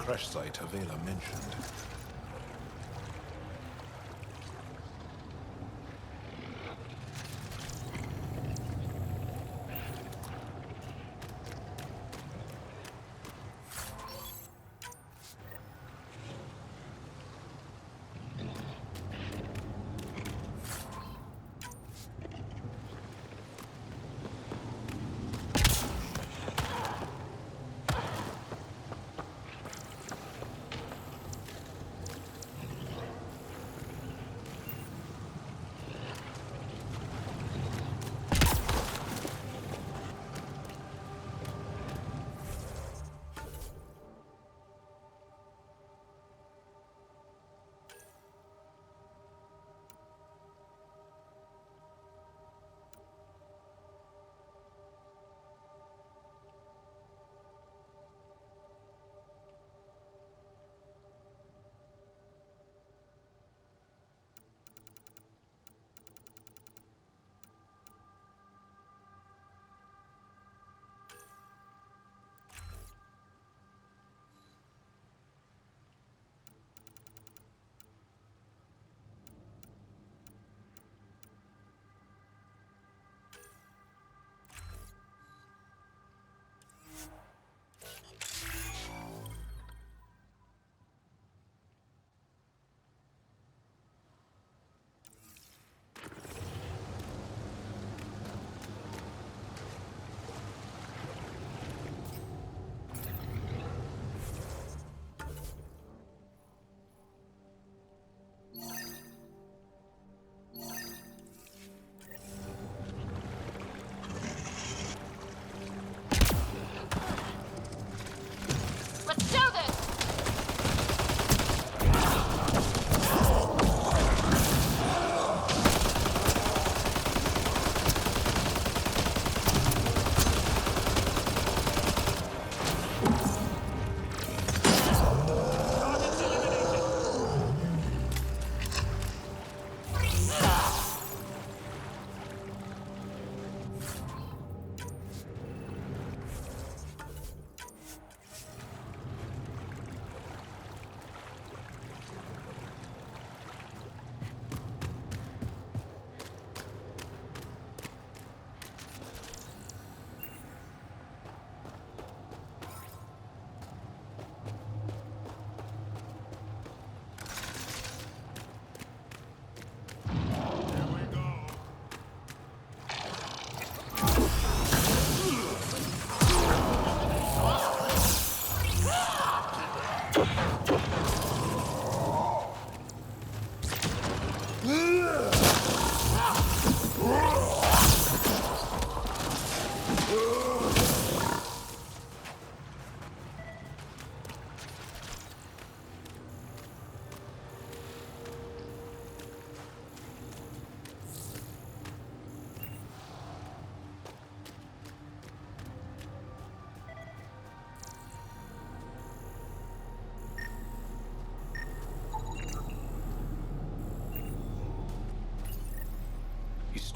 crash site Havarl mentioned.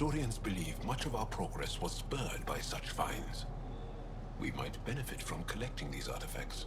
Historians believe much of our progress was spurred by such finds. We might benefit from collecting these artifacts.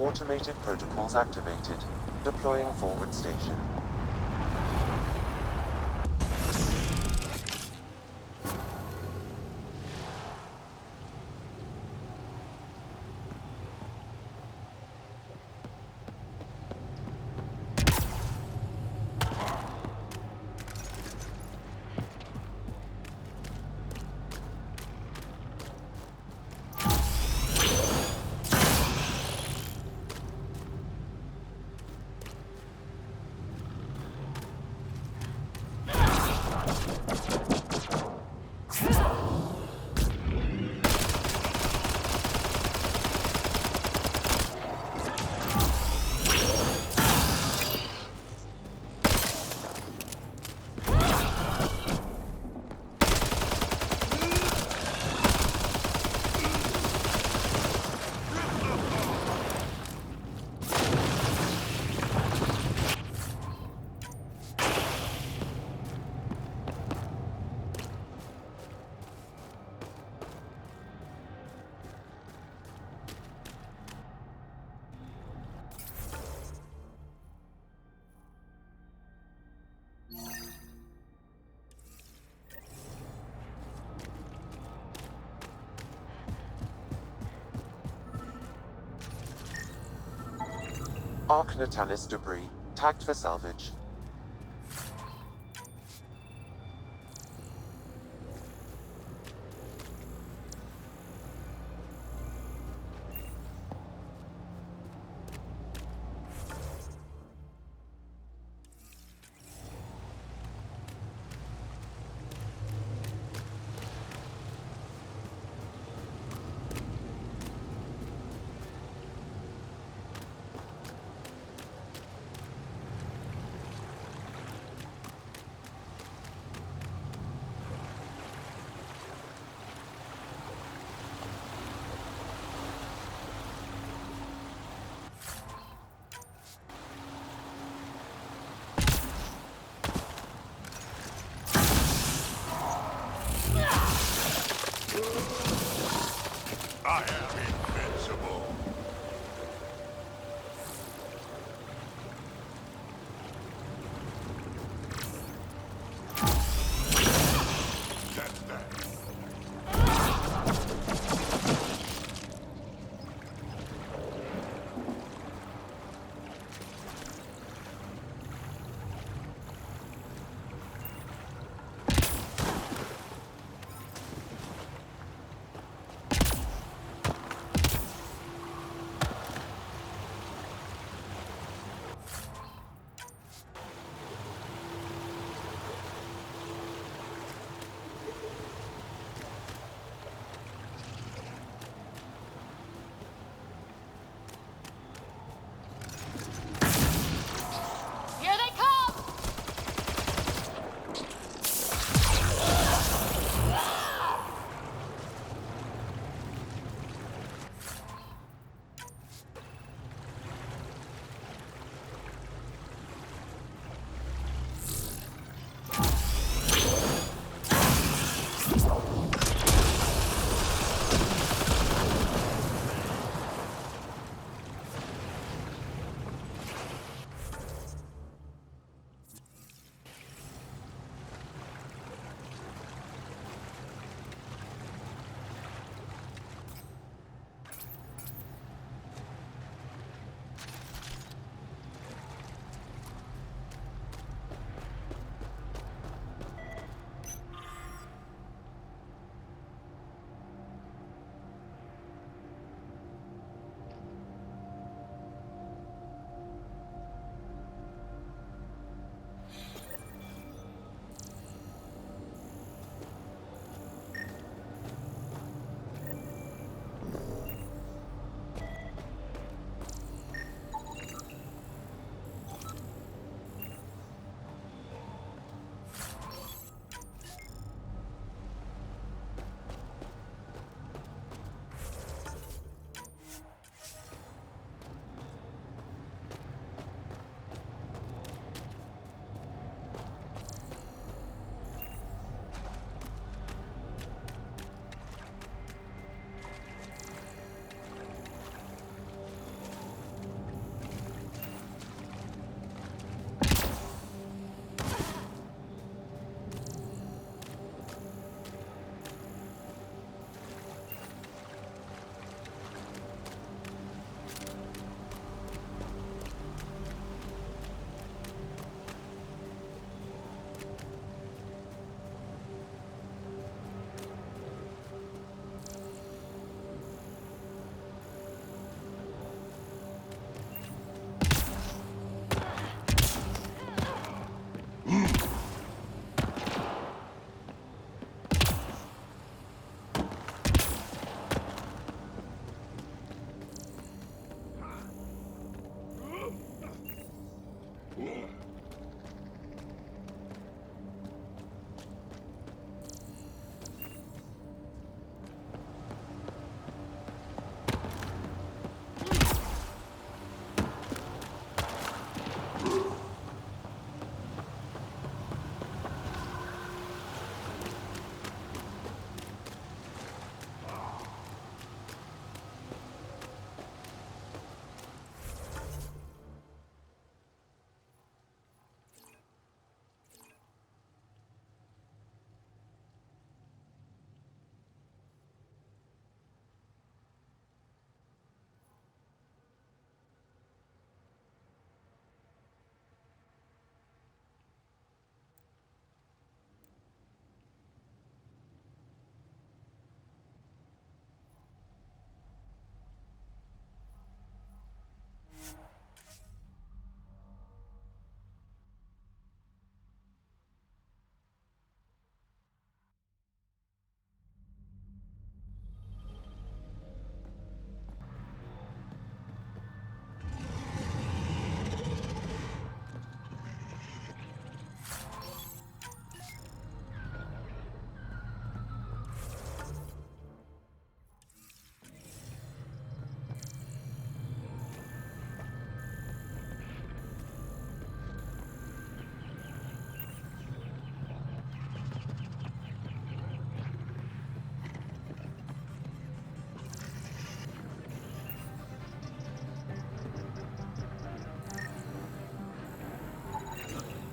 Automated protocols activated. Deploying forward station. Arc Natalis debris, tagged for salvage. I am invincible. That's that.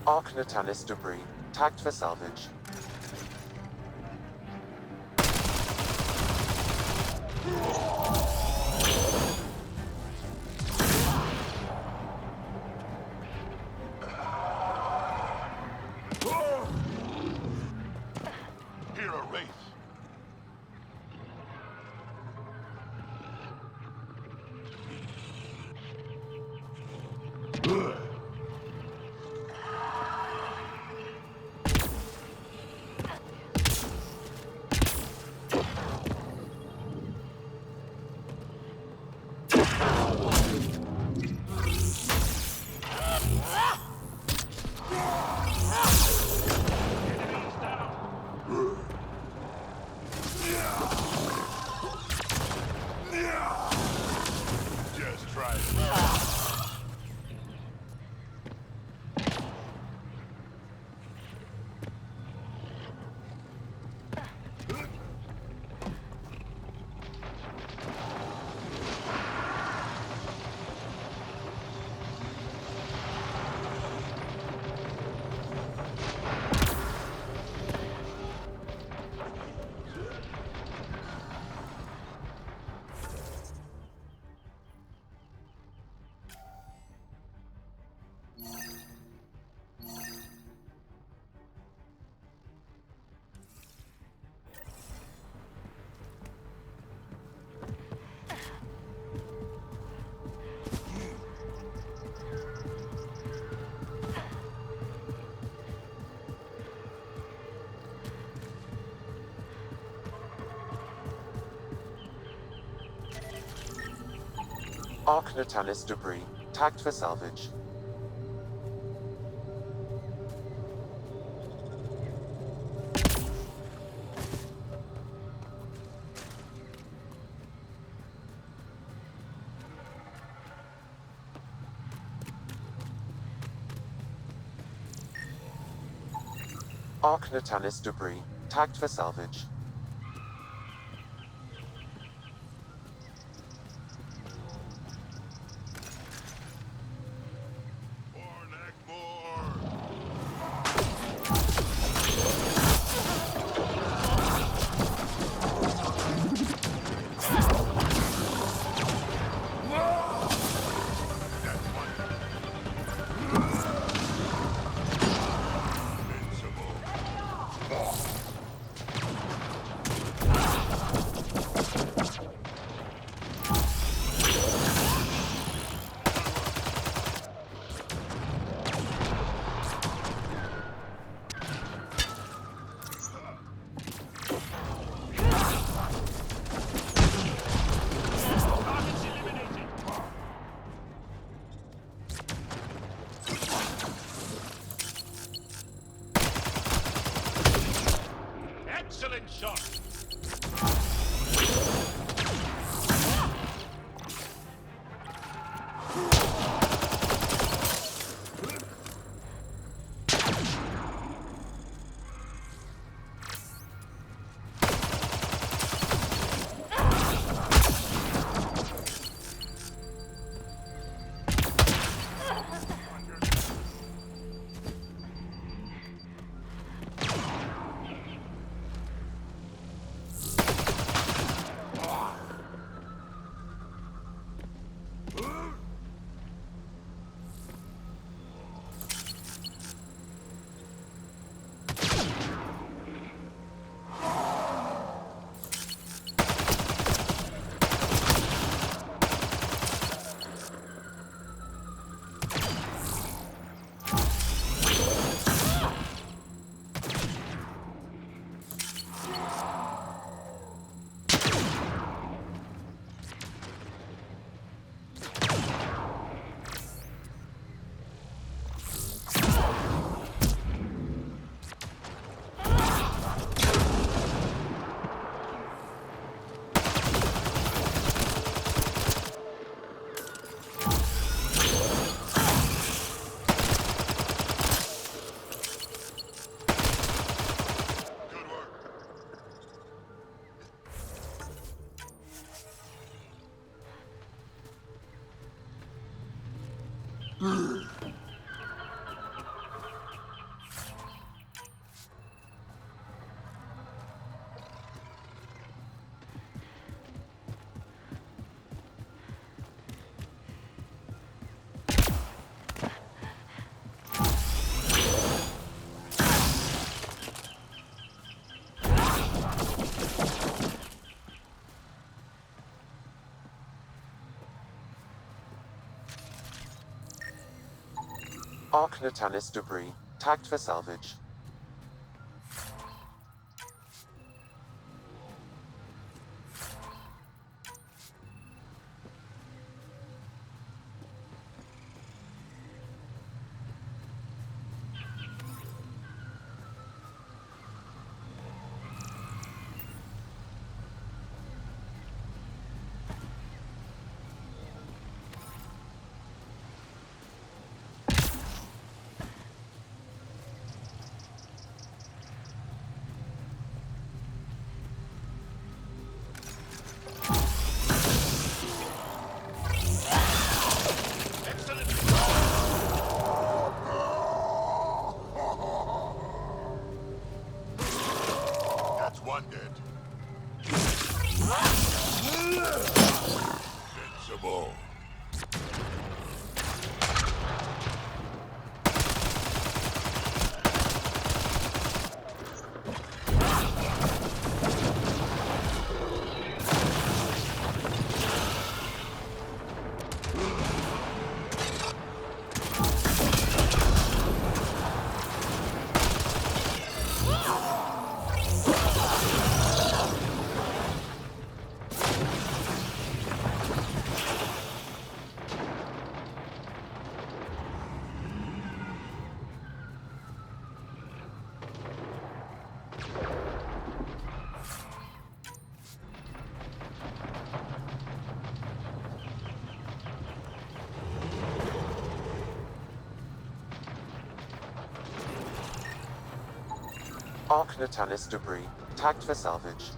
Arc Natalis debris, tagged for salvage. Here a race. Just try it. Arc Natalis debris, tagged for salvage. Arc Natalis debris, tagged for salvage. Excellent shot. Arc Natalis debris, tagged for salvage. That's one dead. Sensible. Arc Natalis debris, tagged for salvage.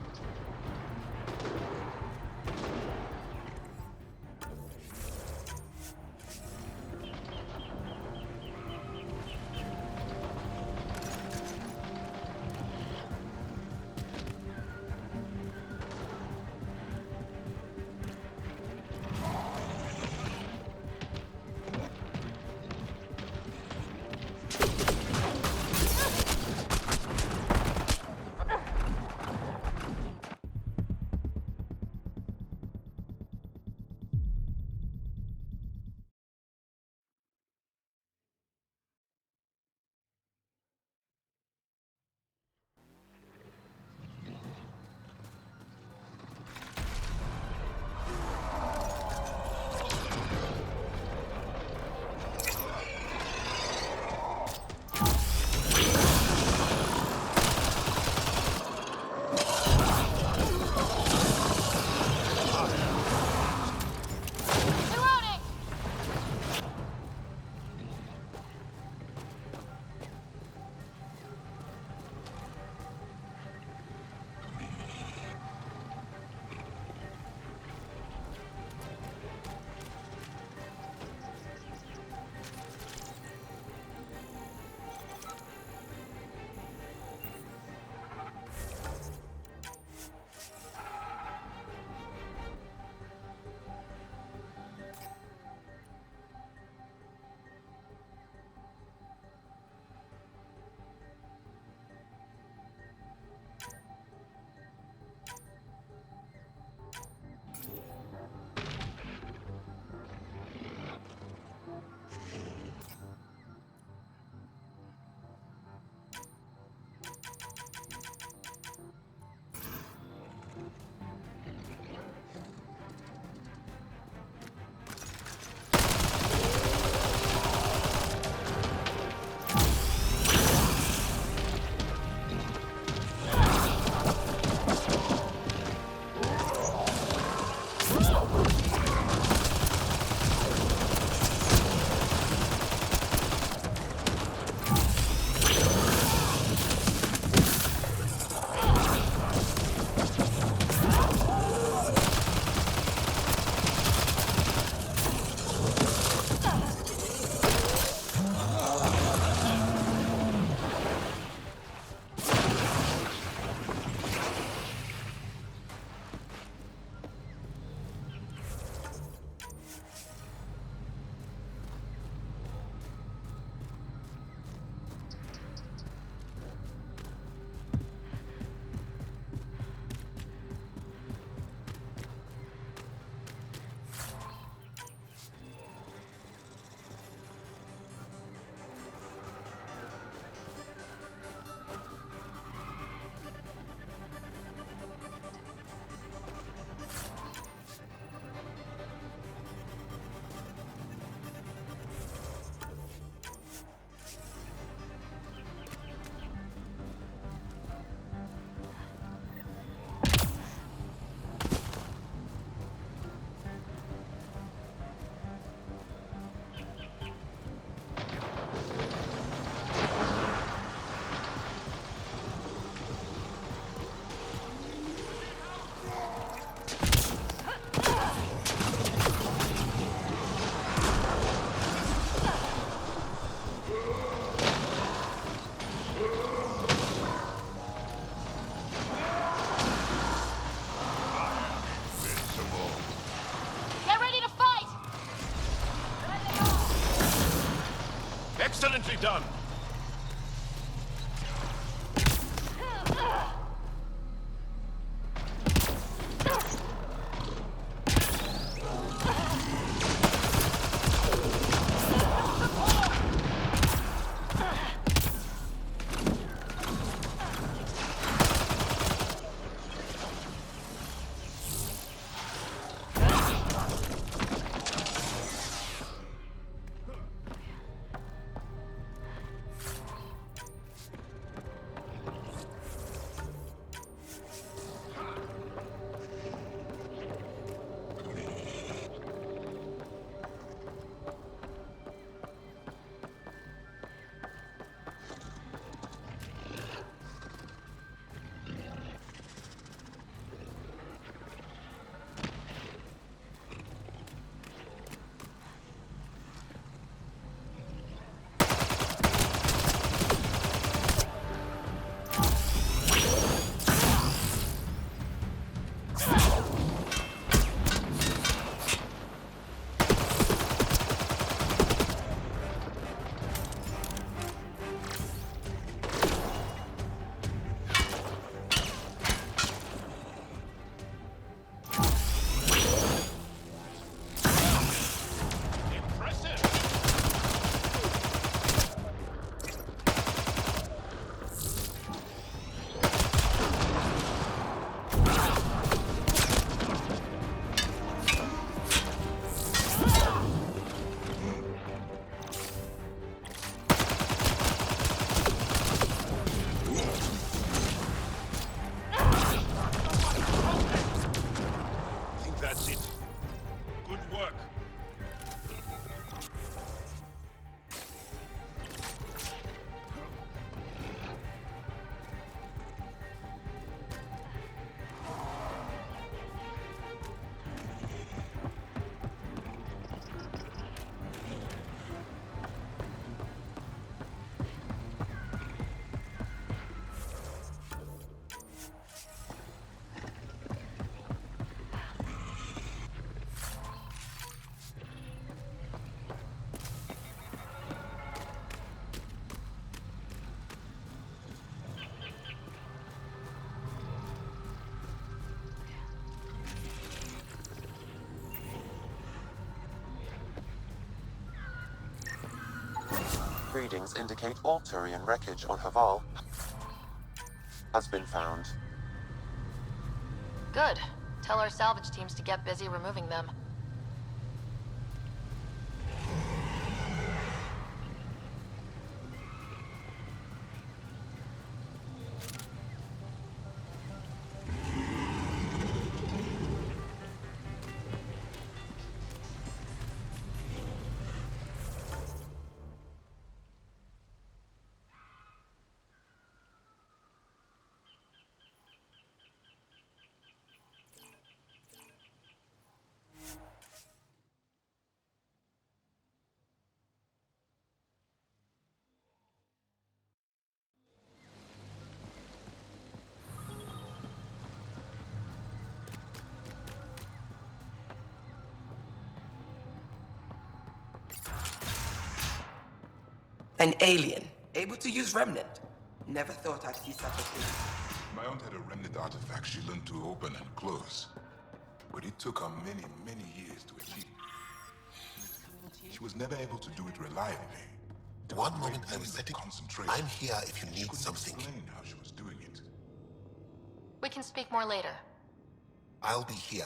Excellently done! That's it. Good work. Readings indicate all Turian wreckage on Havarl has been found. Good. Tell our salvage teams to get busy removing them. An alien, able to use Remnant. Never thought I'd see such a thing. My aunt had a remnant artifact she learned to open and close. But it took her many, many years to achieve. She was never able to do it reliably. One moment I was setting. Concentration. I'm here if you She need couldn't something. explain how she was doing it. We can speak more later. I'll be here.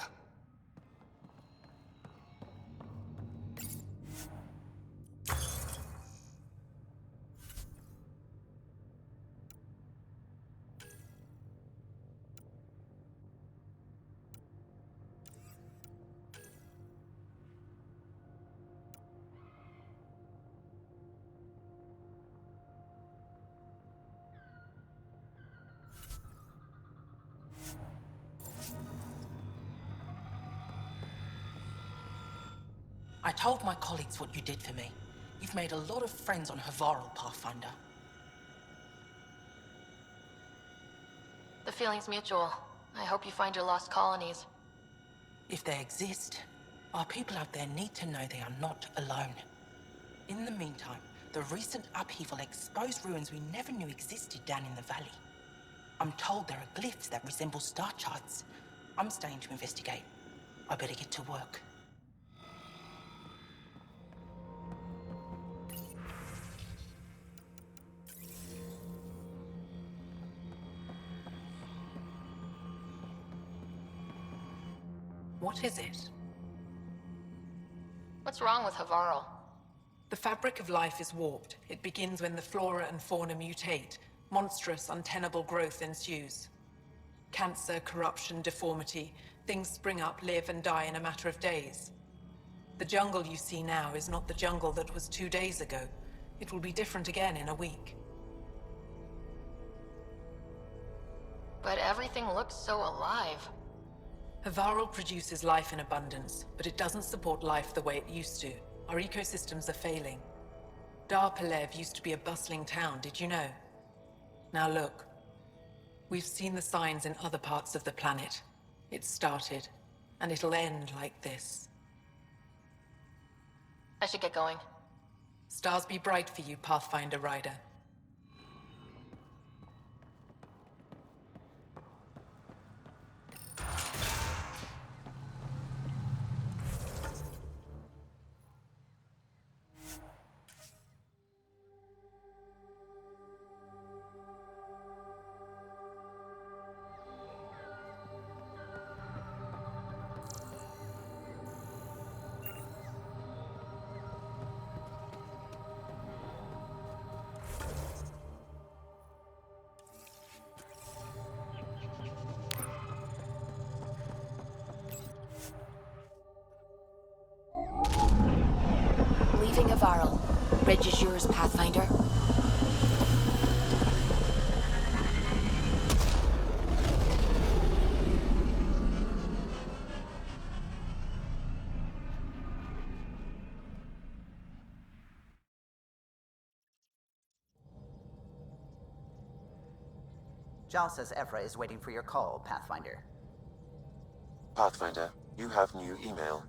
I told my colleagues what you did for me. You've made a lot of friends on Havarl, Pathfinder. The feeling's mutual. I hope you find your lost colonies. If they exist, our people out there need to know they are not alone. In the meantime, The recent upheaval exposed ruins we never knew existed down in the valley. I'm told there are glyphs that resemble star charts. I'm staying to investigate. I better get to work. What is it? What's wrong with Havarl? The fabric of life is warped. It begins when the flora and fauna mutate. Monstrous, untenable growth ensues. Cancer, corruption, deformity. Things spring up, live, and die in a matter of days. The jungle you see now is not the jungle that was 2 days ago. It will be different again in a week. But everything looks so alive. Havarl produces life in abundance, but it doesn't support life the way it used to. Our ecosystems are failing. Dar Palev used to be a bustling town, did you know? Now look. We've seen the signs in other parts of the planet. It started, and it'll end like this. I should get going. Stars be bright for you, Pathfinder Rider. Leaving Havarl. Bridge is yours, Pathfinder. Jal says Evra is waiting for your call, Pathfinder. Pathfinder, you have new email.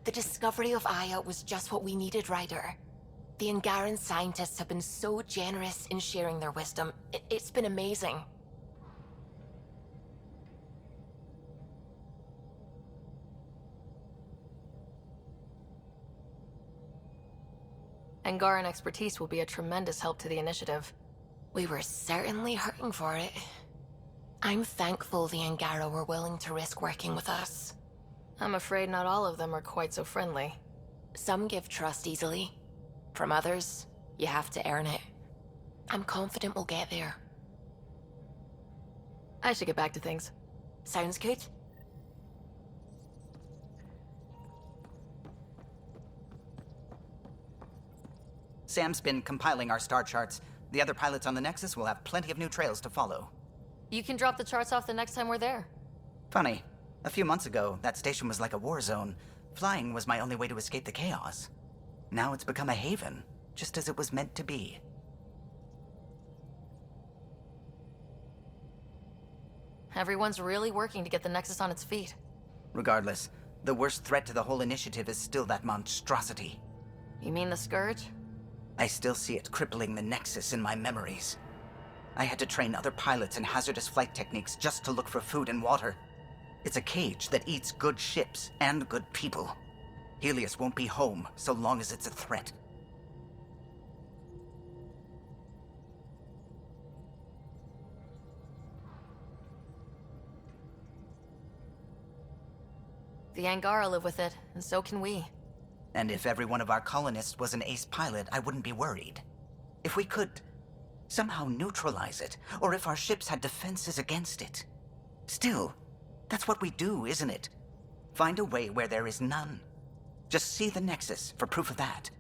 The discovery of Aya was just what we needed, Ryder. The Angaran scientists have been so generous in sharing their wisdom. It's been amazing. Angaran expertise will be a tremendous help to the initiative. We were certainly hurting for it. I'm thankful the Angara were willing to risk working with us. I'm afraid not all of them are quite so friendly. Some give trust easily. From others, you have to earn it. I'm confident we'll get there. I should get back to things. Sounds good. Sam's been compiling our star charts. The other pilots on the Nexus will have plenty of new trails to follow. You can drop the charts off the next time we're there. Funny. A few months ago, that station was like a war zone. Flying was my only way to escape the chaos. Now it's become a haven, just as it was meant to be. Everyone's really working to get the Nexus on its feet. Regardless, the worst threat to the whole initiative is still that monstrosity. You mean the Scourge? I still see it crippling the Nexus in my memories. I had to train other pilots in hazardous flight techniques just to look for food and water. It's a cage that eats good ships and good people. Helios won't be home so long as it's a threat. The Angara live with it, and so can we. And if every one of our colonists was an ace pilot, I wouldn't be worried. If we could somehow neutralize it, or if our ships had defenses against it. Still, that's what we do, isn't it? Find a way where there is none. Just see the Nexus for proof of that.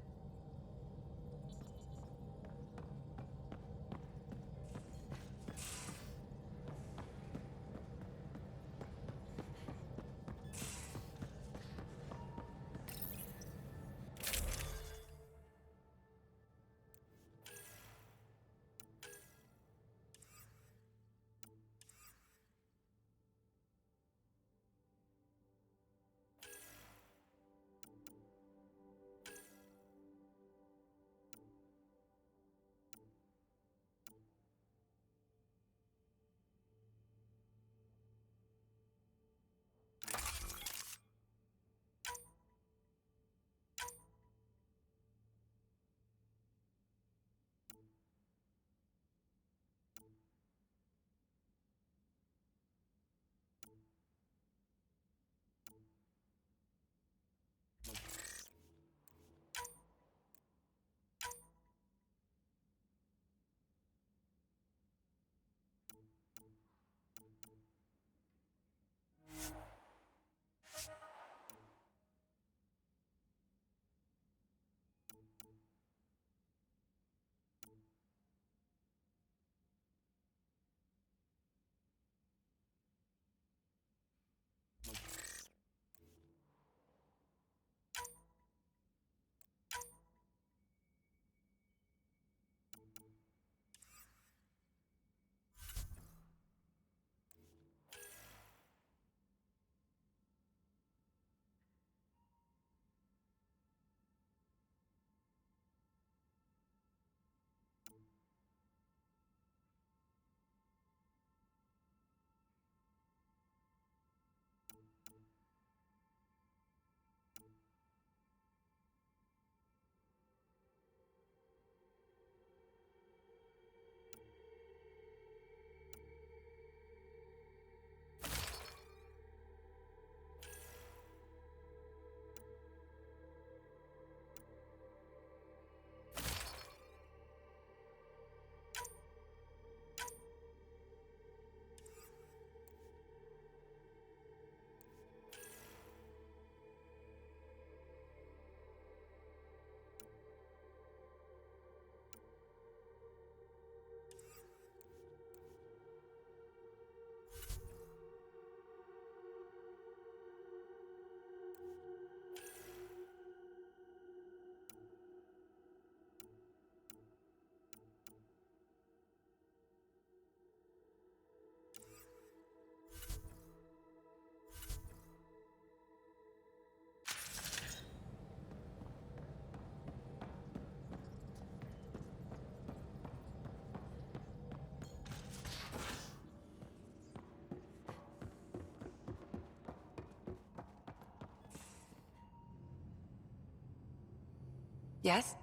Yes?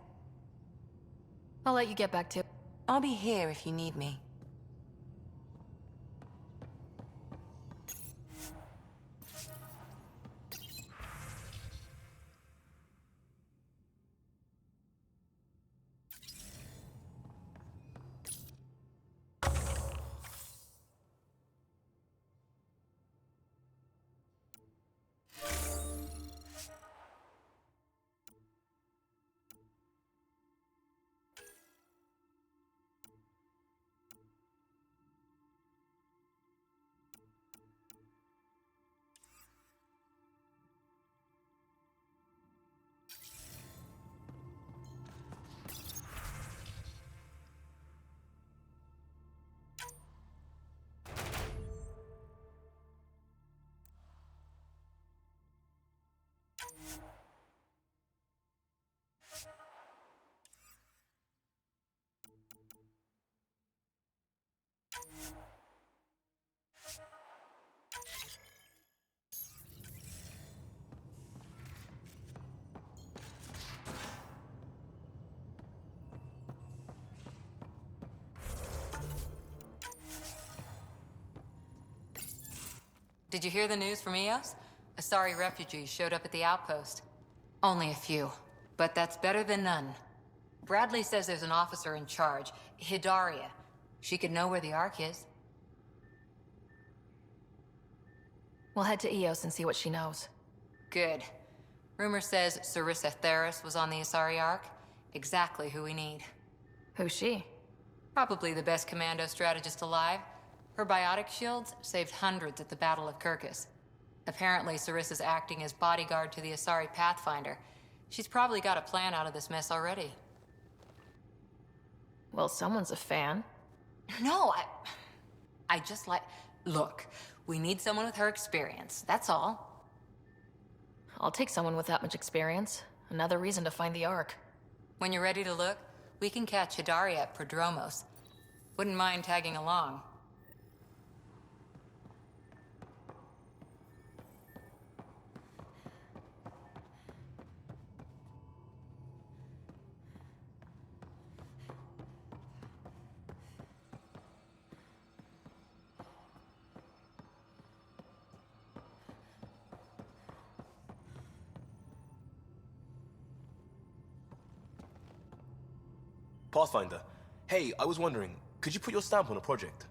I'll let you get back to it. I'll be here if you need me. Did you hear the news from Eos? Asari refugees showed up at the outpost. Only a few, but that's better than none. Bradley says there's an officer in charge, Hidaria. She could know where the Ark is. We'll head to Eos and see what she knows. Good. Rumor says Sarissa Theris was on the Asari Ark. Exactly who we need. Who's she? Probably the best commando strategist alive. Her biotic shields saved hundreds at the Battle of Kirkus. Apparently, Sarissa's acting as bodyguard to the Asari Pathfinder. She's probably got a plan out of this mess already. Well, someone's a fan. No, I just like... Look, we need someone with her experience, that's all. I'll take someone with that much experience. Another reason to find the Ark. When you're ready to look, we can catch Hidaria at Prodromos. Wouldn't mind tagging along. Pathfinder, hey, I was wondering, could you put your stamp on a project?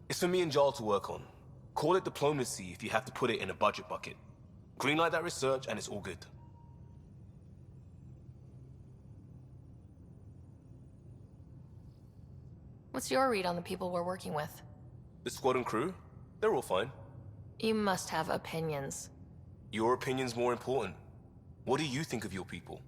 It's for me and Jarl to work on. Call it diplomacy if you have to put it in a budget bucket. Greenlight that research and it's all good. What's your read on the people we're working with? The squad and crew? They're all fine. You must have opinions. Your opinion's more important. What do you think of your people?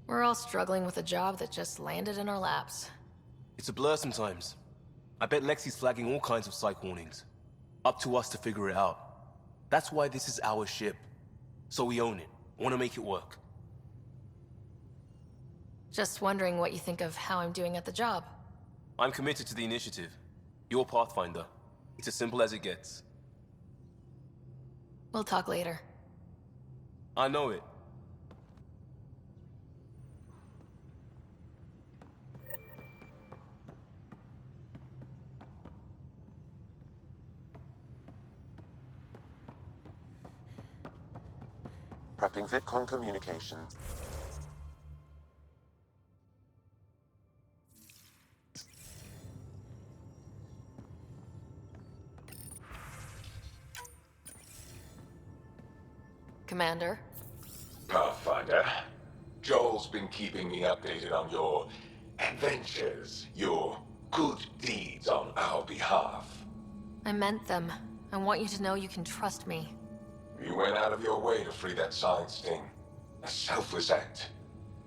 We're all struggling with a job that just landed in our laps. It's a blur sometimes. I bet Lexi's flagging all kinds of psych warnings. Up to us to figure it out. That's why this is our ship. So we own it. Want to make it work. Just wondering what you think of how I'm doing at the job. I'm committed to the initiative. You're Pathfinder. It's as simple as it gets. We'll talk later. I know it. Prepping VidCon communications. Commander? Pathfinder, Joel's been keeping me updated on your adventures, your good deeds on our behalf. I meant them. I want you to know you can trust me. You went out of your way to free that science thing. A selfless act.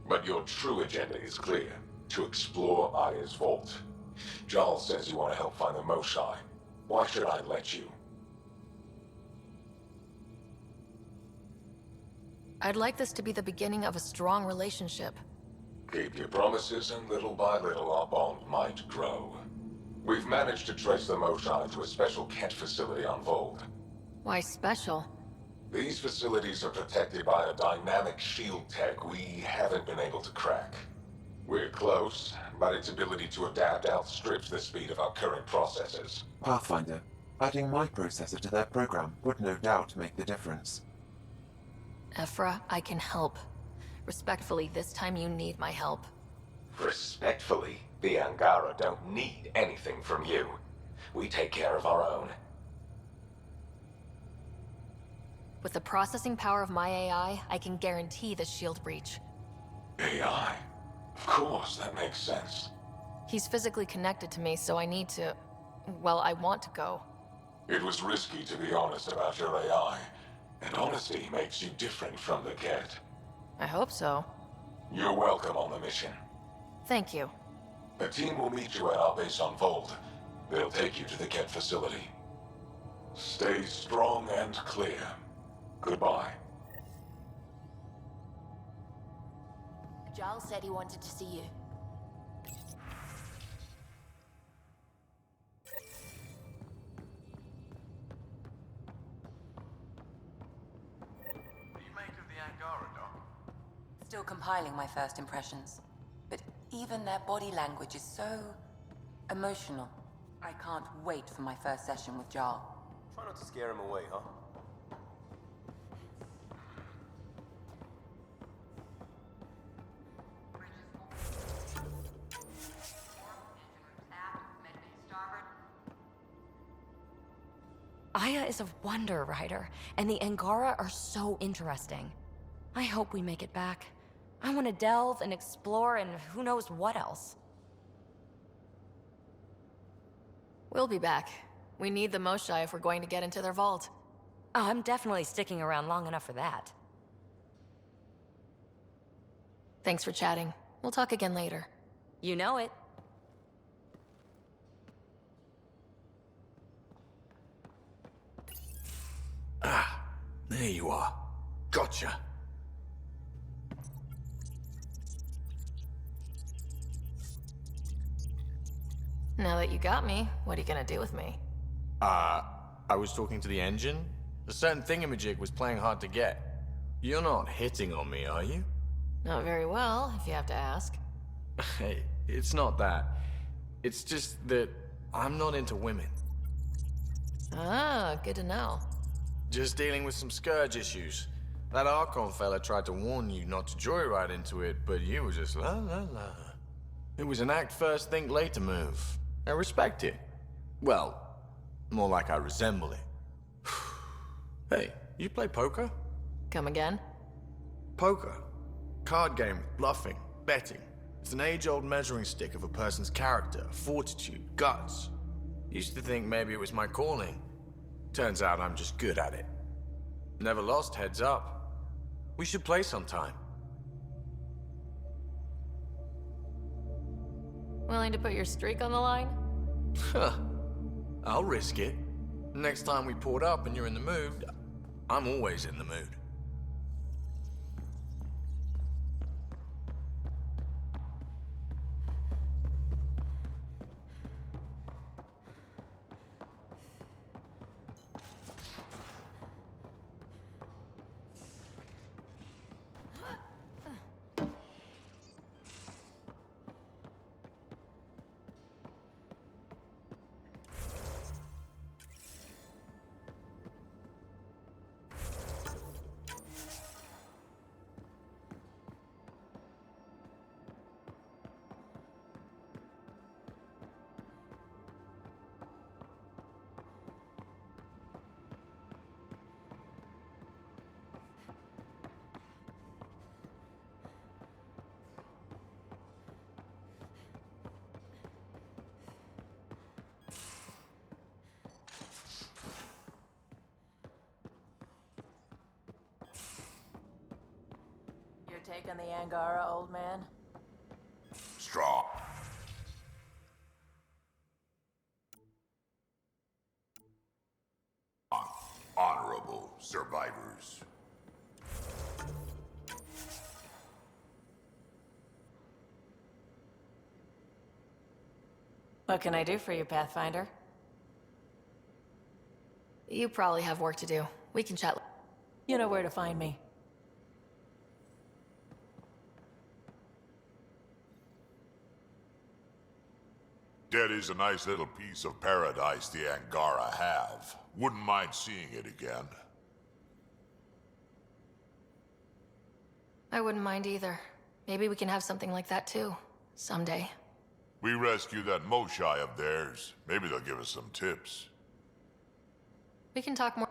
But your true agenda is clear. To explore Aya's vault. Giles says you want to help find the Moshae. Why should I let you? I'd like this to be the beginning of a strong relationship. Keep your promises and little by little our bond might grow. We've managed to trace the Moshae to a special Kent facility on Vold. Why special? These facilities are protected by a dynamic shield tech we haven't been able to crack. We're close, but its ability to adapt outstrips the speed of our current processors. Pathfinder, adding my processor to their program would no doubt make the difference. Ephra, I can help. Respectfully, this time you need my help. Respectfully, the Angara don't need anything from you. We take care of our own. With the processing power of my AI, I can guarantee the shield breach. AI? Of course, that makes sense. He's physically connected to me, so I need to... well, I want to go. It was risky to be honest about your AI, and honesty makes you different from the Ket. I hope so. You're welcome on the mission. Thank you. The team will meet you at our base on Vold. They'll take you to the Ket facility. Stay strong and clear. Goodbye. Giles said he wanted to see you. What do you make of the Angara, Doc? Still compiling my first impressions. But even their body language is so Emotional. I can't wait for my first session with Jarl. Try not to scare him away, huh? Aya is a wonder rider, and the Angara are so interesting. I hope we make it back. I want to delve and explore and who knows what else. We'll be back. We need the Moshae if we're going to get into their vault. Oh, I'm definitely sticking around long enough for that. Thanks for chatting. We'll talk again later. You know it. Ah, there you are. Gotcha. Now that you got me, what are you gonna do with me? I was talking to the engine. A certain thingamajig was playing hard to get. You're not hitting on me, are you? Not very well, if you have to ask. Hey, it's not that. It's just that I'm not into women. Ah, good to know. Just dealing with some scourge issues. That Archon fella tried to warn you not to joyride into it, but you were just la la la. It was an act first, think later move. I respect it. Well, more like I resemble it. Hey, you play poker? Come again? Poker. Card game with bluffing, betting. It's an age-old measuring stick of a person's character, fortitude, guts. Used to think maybe it was my calling. Turns out I'm just good at it. Never lost heads up. We should play sometime. Willing to put your streak on the line? Huh. I'll risk it. Next time we port up and you're in the mood, I'm always in the mood. Your take on the Angara, old man? Strong. Honorable survivors. What can I do for you, Pathfinder? You probably have work to do. We can chat. You know where to find me. That is a nice little piece of paradise the Angara have. Wouldn't mind seeing it again. I wouldn't mind either. Maybe we can have something like that too. Someday. We rescue that Moshae of theirs. Maybe they'll give us some tips. We can talk more.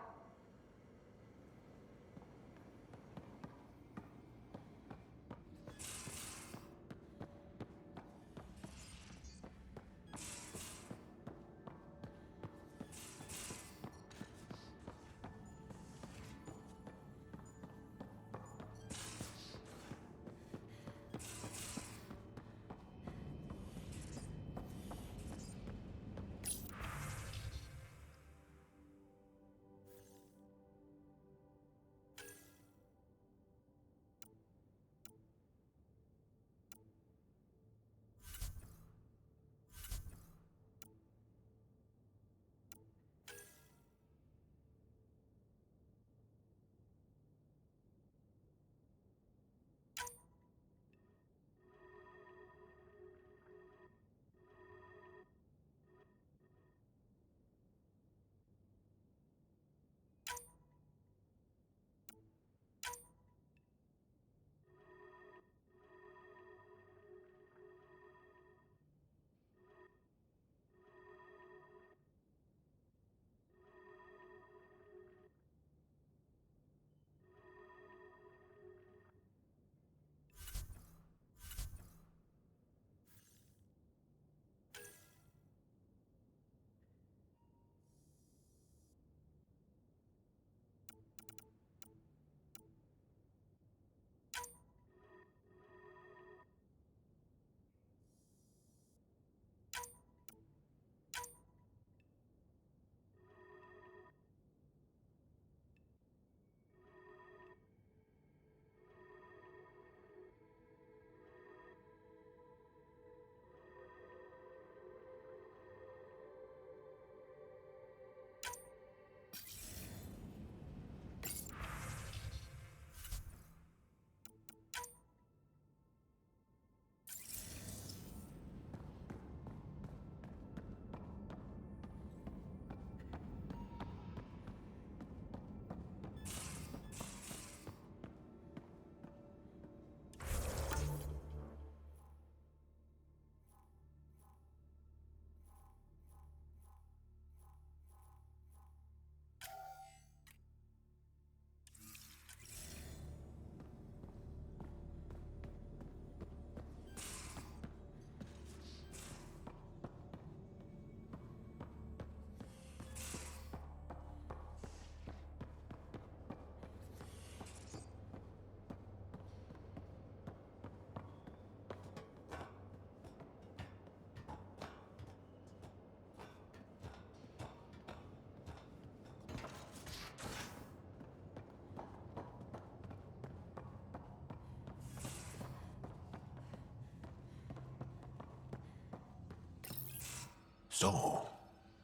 So,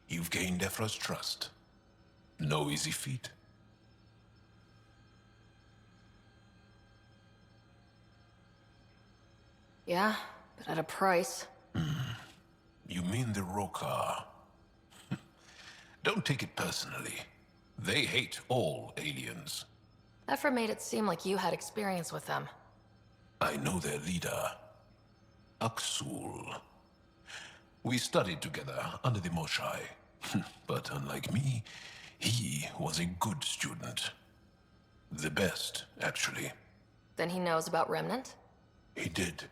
you've gained Ephra's trust. No easy feat. Yeah, but at a price. You mean the Rokar? Don't take it personally. They hate all aliens. Ephra made it seem like you had experience with them. I know their leader, Aksul. We studied together under the Moshai. But unlike me, he was a good student. The best, actually. Then he knows about Remnant? He did.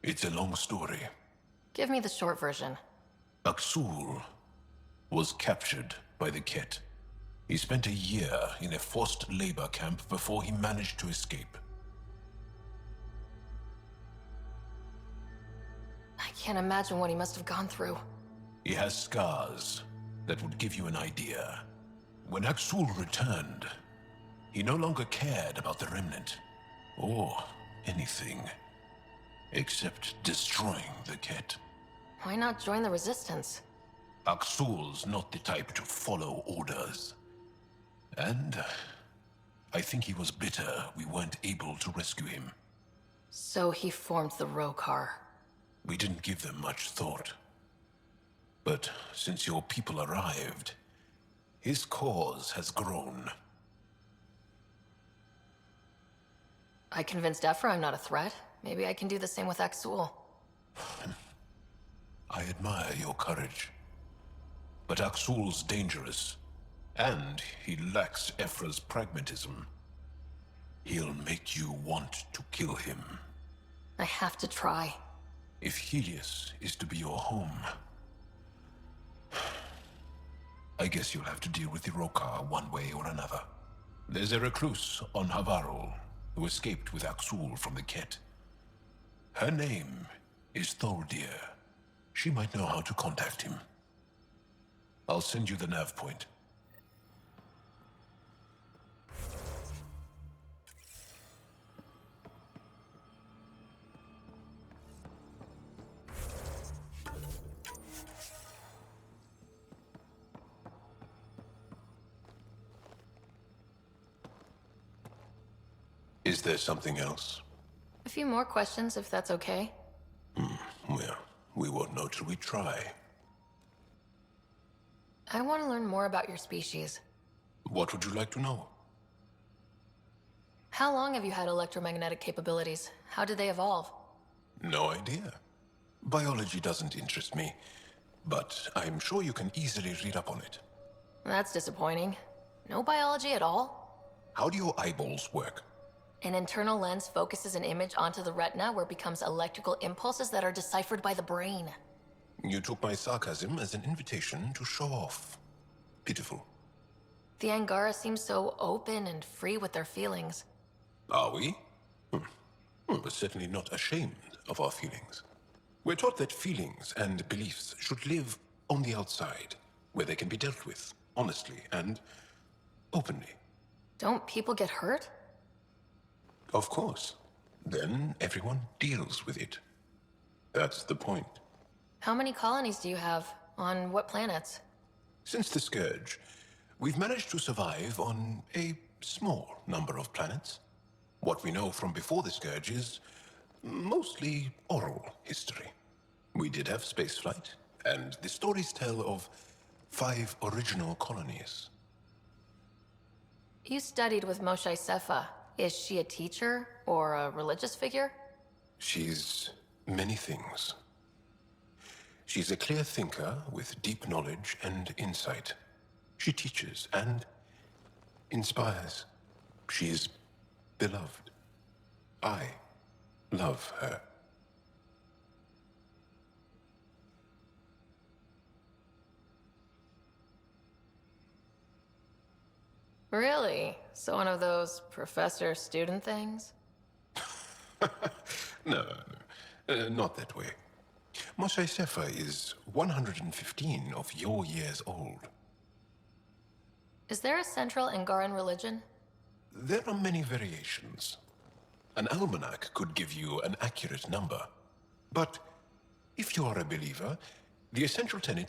It's a long story. Give me the short version. Aksul was captured by the Ket. He spent a year in a forced labor camp before he managed to escape. I can't imagine what he must have gone through. He has scars that would give you an idea. When Aksul returned, he no longer cared about the Remnant, or anything, except destroying the Ket. Why not join the Resistance? Aksul's not the type to follow orders. And I think he was bitter we weren't able to rescue him. So he formed the Rokar. We didn't give them much thought. But since your people arrived, his cause has grown. I convinced Ephra I'm not a threat. Maybe I can do the same with Aksul. I admire your courage. But Aksul's dangerous, and he lacks Ephra's pragmatism. He'll make you want to kill him. I have to try. If Helios is to be your home, I guess you'll have to deal with the Rokar one way or another. There's a recluse on Havarl who escaped with Aksul from the Ket. Her name is Thordir. She might know how to contact him. I'll send you the nav point. Is there something else? A few more questions, if that's okay. Well, we won't know till we try. I want to learn more about your species. What would you like to know? How long have you had electromagnetic capabilities? How did they evolve? No idea. Biology doesn't interest me, but I'm sure you can easily read up on it. That's disappointing. No biology at all? How do your eyeballs work? An internal lens focuses an image onto the retina where it becomes electrical impulses that are deciphered by the brain. You took my sarcasm as an invitation to show off. Pitiful. The Angara seem so open and free with their feelings. Are we? We're certainly not ashamed of our feelings. We're taught that feelings and beliefs should live on the outside, where they can be dealt with, honestly and openly. Don't people get hurt? Of course. Then everyone deals with it. That's the point. How many colonies do you have? On what planets? Since the Scourge, we've managed to survive on a small number of planets. What we know from before the Scourge is mostly oral history. We did have spaceflight, and the stories tell of 5 original colonies. You studied with Moshe Sefa. Is she a teacher or a religious figure? She's many things. She's a clear thinker with deep knowledge and insight. She teaches and inspires. She's beloved. I love her. Really? So one of those professor-student things? No, not that way. Moshe Sefa is 115 of your years old. Is there a central Angaran religion? There are many variations. An almanac could give you an accurate number, but If you are a believer, the essential tenet